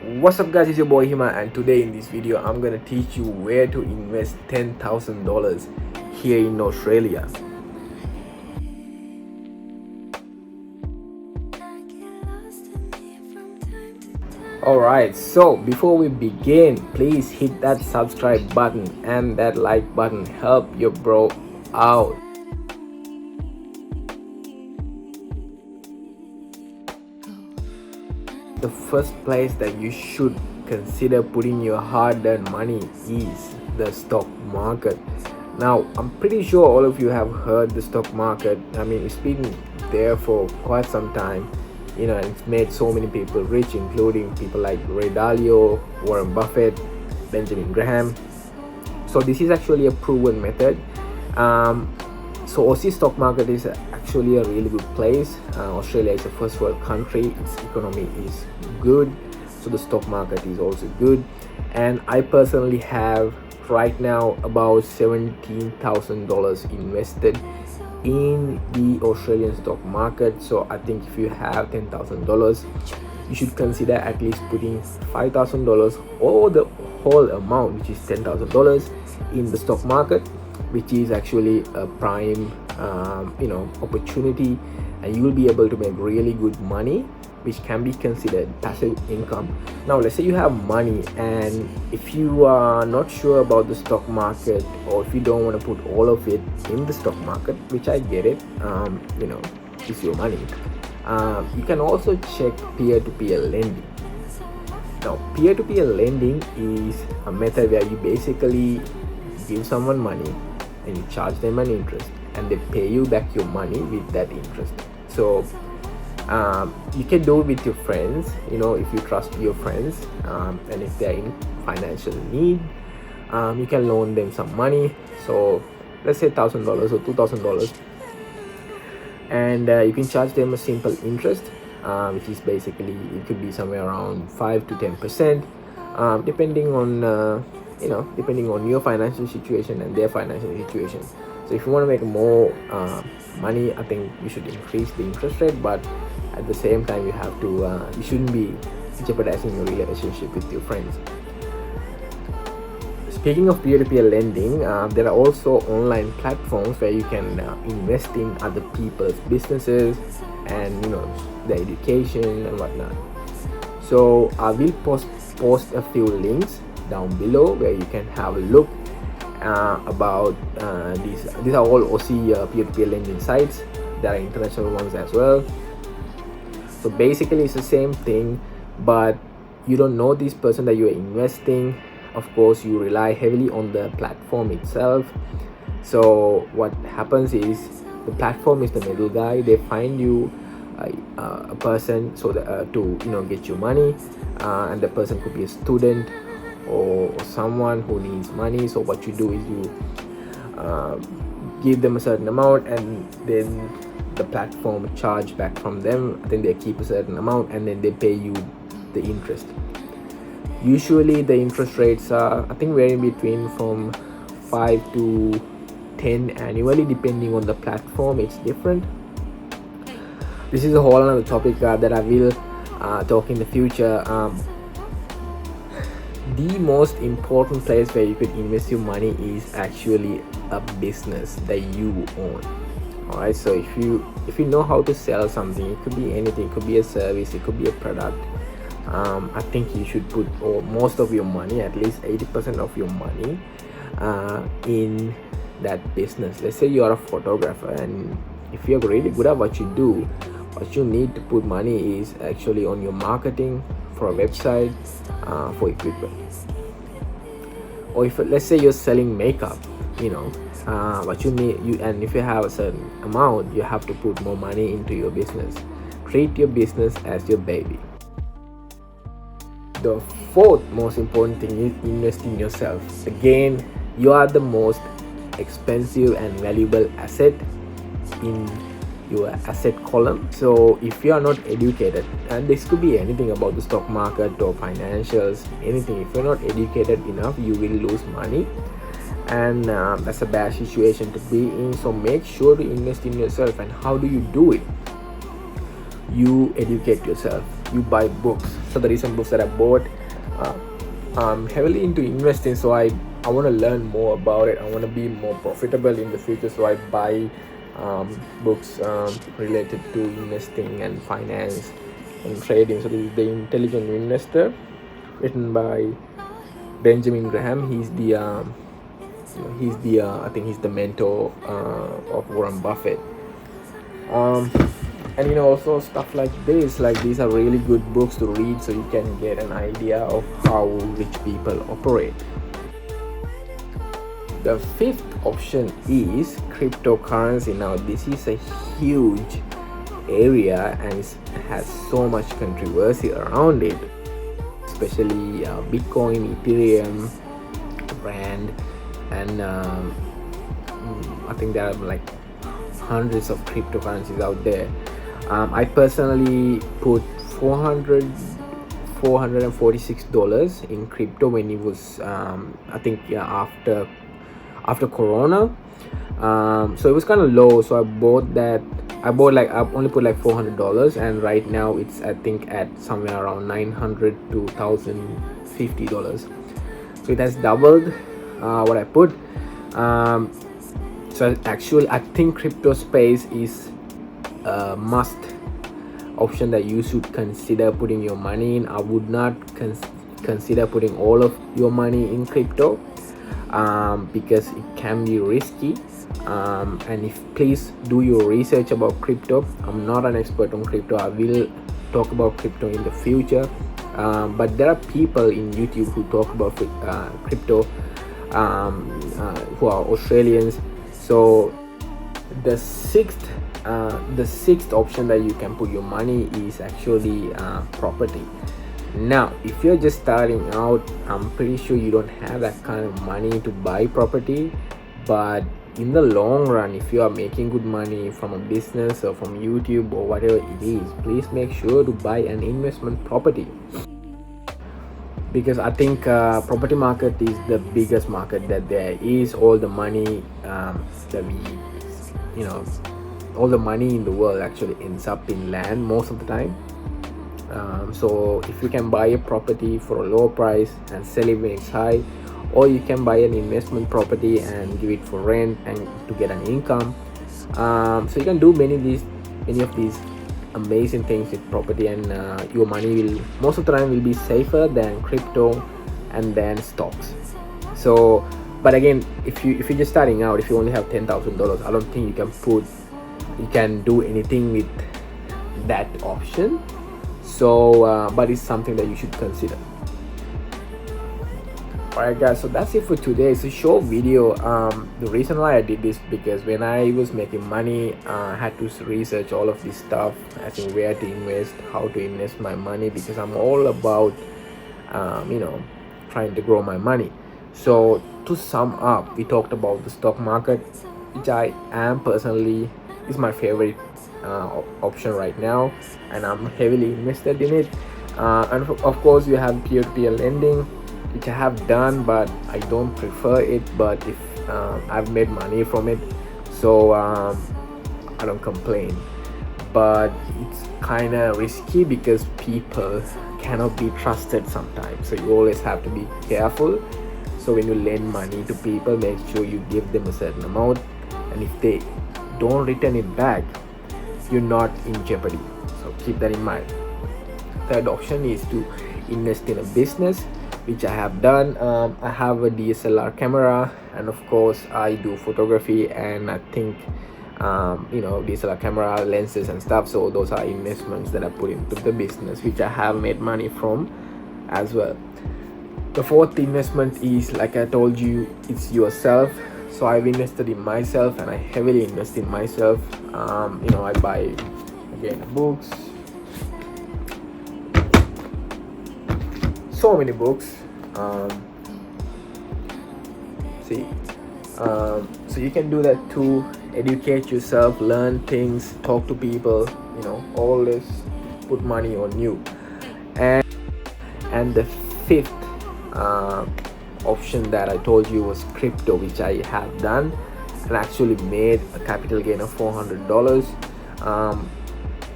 What's up guys, it's your boy Hima, and today in this video I'm gonna teach you where to invest $10,000 here in Australia. Alright, so before we begin, please hit that subscribe button and that like button. Help your bro out. The first place that you should consider putting your hard-earned money is the stock market. Now, I'm pretty sure all of you have heard the stock market. I mean, it's been there for quite some time. You know, it's made so many people rich, including people like Ray Dalio, Warren Buffett, Benjamin Graham. So this is actually a proven method. So Aussie stock market is actually a really good place. Australia is a first world country. Its economy is good, so the stock market is also good. And I personally have right now about $17,000 invested in the Australian stock market. So I think if you have $10,000, you should consider at least putting $5,000 or the whole amount, which is $10,000, in the stock market, which is actually a prime opportunity, and you will be able to make really good money, which can be considered passive income. Now let's say you have money, and if you are not sure about the stock market, or if you don't want to put all of it in the stock market, which I get it, it's your money, you can also check peer-to-peer lending. Now peer-to-peer lending is a method where you basically give someone money and you charge them an interest, and they pay you back your money with that interest. So you can do it with your friends, if you trust your friends, and if they're in financial need, you can loan them some money. So let's say $1,000 or $2,000, and you can charge them a simple interest, which is basically, it could be somewhere around 5 to 10%, depending on your financial situation and their financial situation. So if you want to make more money, I think you should increase the interest rate, but at the same time you shouldn't be jeopardizing your relationship with your friends. Speaking of peer-to-peer lending, there are also online platforms where you can invest in other people's businesses and their education and whatnot. So I will post a few links down below where you can have a look about these. These are all Aussie peer-to-peer lending sites. There are international ones as well. So basically it's the same thing, but you don't know this person that you are investing. Of course, you rely heavily on the platform itself. So what happens is, the platform is the middle guy. They find you a person so that to get you money, and the person could be a student or someone who needs money. So what you do is you give them a certain amount, and then the platform charge back from them. Then they keep a certain amount, and then they pay you the interest. Usually the interest rates are, I think, varying between from 5 to 10 annually, depending on the platform. It's different. This is a whole other topic that I will talk in the future. The most important place where you could invest your money is actually a business that you own. Alright, so if you know how to sell something, it could be anything, it could be a service, it could be a product, I think you should put most of your money, at least 80% of your money, in that business. Let's say you are a photographer, and if you're really good at what you do, what you need to put money is actually on your marketing, for a website, for equipment. Or if, let's say, you're selling makeup, what you need, and if you have a certain amount, you have to put more money into your business. Treat your business as your baby. The fourth most important thing is invest in yourself. Again, you are the most expensive and valuable asset in your asset column. So if you are not educated, and this could be anything about the stock market or financials, anything, if you're not educated enough, you will lose money, and that's a bad situation to be in. So make sure to invest in yourself. And how do you do it? You educate yourself. You buy books, So the recent books that I bought, I'm heavily into investing, so I want to learn more about it. I want to be more profitable in the future, so I buy books related to investing and finance and trading. So this is The Intelligent Investor, written by Benjamin Graham. He's the I think he's the mentor of Warren Buffett. And also stuff like this, like these are really good books to read, so you can get an idea of how rich people operate. The fifth option is cryptocurrency. Now this is a huge area and it has so much controversy around it, especially Bitcoin, Ethereum, Rand, and I think there are like hundreds of cryptocurrencies out there. I personally put $446 in crypto when it was I think after Corona. So it was kind of low, so I only put like $400, and right now it's I think at somewhere around $900 to $1,050. So it has doubled what I put. So actually I think crypto space is a must option that you should consider putting your money in. I would not consider putting all of your money in crypto because it can be risky. And please do your research about crypto. I'm not an expert on crypto. I will talk about crypto in the future, but there are people in YouTube who talk about crypto who are Australians. So the sixth option that you can put your money is actually property. Now if you're just starting out, I'm pretty sure you don't have that kind of money to buy property, but in the long run, if you are making good money from a business or from YouTube or whatever it is, please make sure to buy an investment property, because I think property market is the biggest market that there is. All the money all the money in the world actually ends up in land most of the time. So if you can buy a property for a low price and sell it when it's high, or you can buy an investment property and give it for rent and to get an income. So you can do many of these amazing things with property, and your money will most of the time will be safer than crypto and then stocks. So but again, if you're just starting out, if you only have $10,000, I don't think you can do anything with that option. So but it's something that you should consider. Alright guys, so that's it for today. It's a short video. The reason why I did this, because when I was making money, I had to research all of this stuff, as in where to invest, how to invest my money, because I'm all about trying to grow my money. So to sum up, we talked about the stock market, which I am personally is my favorite option right now, and I'm heavily invested in it. And of course you have peer-to-peer lending, which I have done, but I don't prefer it. But if I've made money from it, so I don't complain. But it's kind of risky because people cannot be trusted sometimes, so you always have to be careful. So when you lend money to people, make sure you give them a certain amount, and if they don't return it back, you're not in jeopardy. So keep that in mind. Third option is to invest in a business, which I have done. I have a DSLR camera, and of course I do photography, and I think DSLR camera lenses and stuff. So those are investments that I put into the business, which I have made money from as well. The fourth investment is, like I told you, it's yourself. So I've invested in myself, and I heavily invest in myself. I buy again books, so many books. So you can do that too. Educate yourself, learn things, talk to people. Always put money on you. And the fifth option that I told you was crypto, which I have done and actually made a capital gain of $400.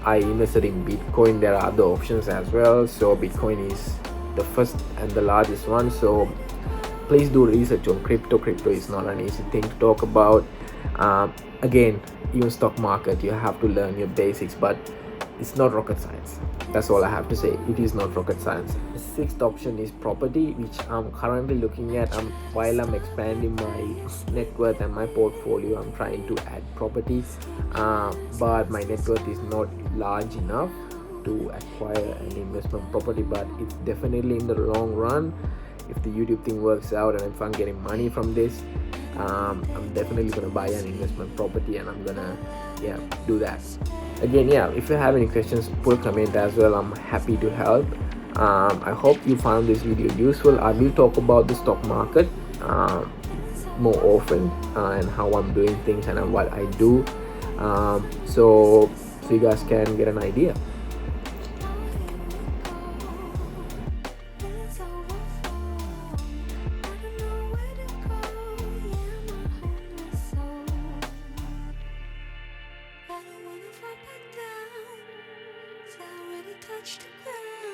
I invested in Bitcoin. There are other options as well, so Bitcoin is the first and the largest one. So please do research on crypto. Is not an easy thing to talk about. Again, even stock market, you have to learn your basics, but it's not rocket science. That's all I have to say. It is not rocket science. The sixth option is property, which I'm currently looking at. While I'm expanding my net worth and my portfolio, I'm trying to add property, but my net worth is not large enough to acquire an investment property. But it's definitely in the long run, if the YouTube thing works out and if I'm getting money from this, I'm definitely gonna buy an investment property, and I'm gonna do that. Again, if you have any questions, put a comment as well. I'm happy to help. I hope you found this video useful. I will talk about the stock market more often, and how I'm doing things and what I do, so you guys can get an idea. Touch the ground.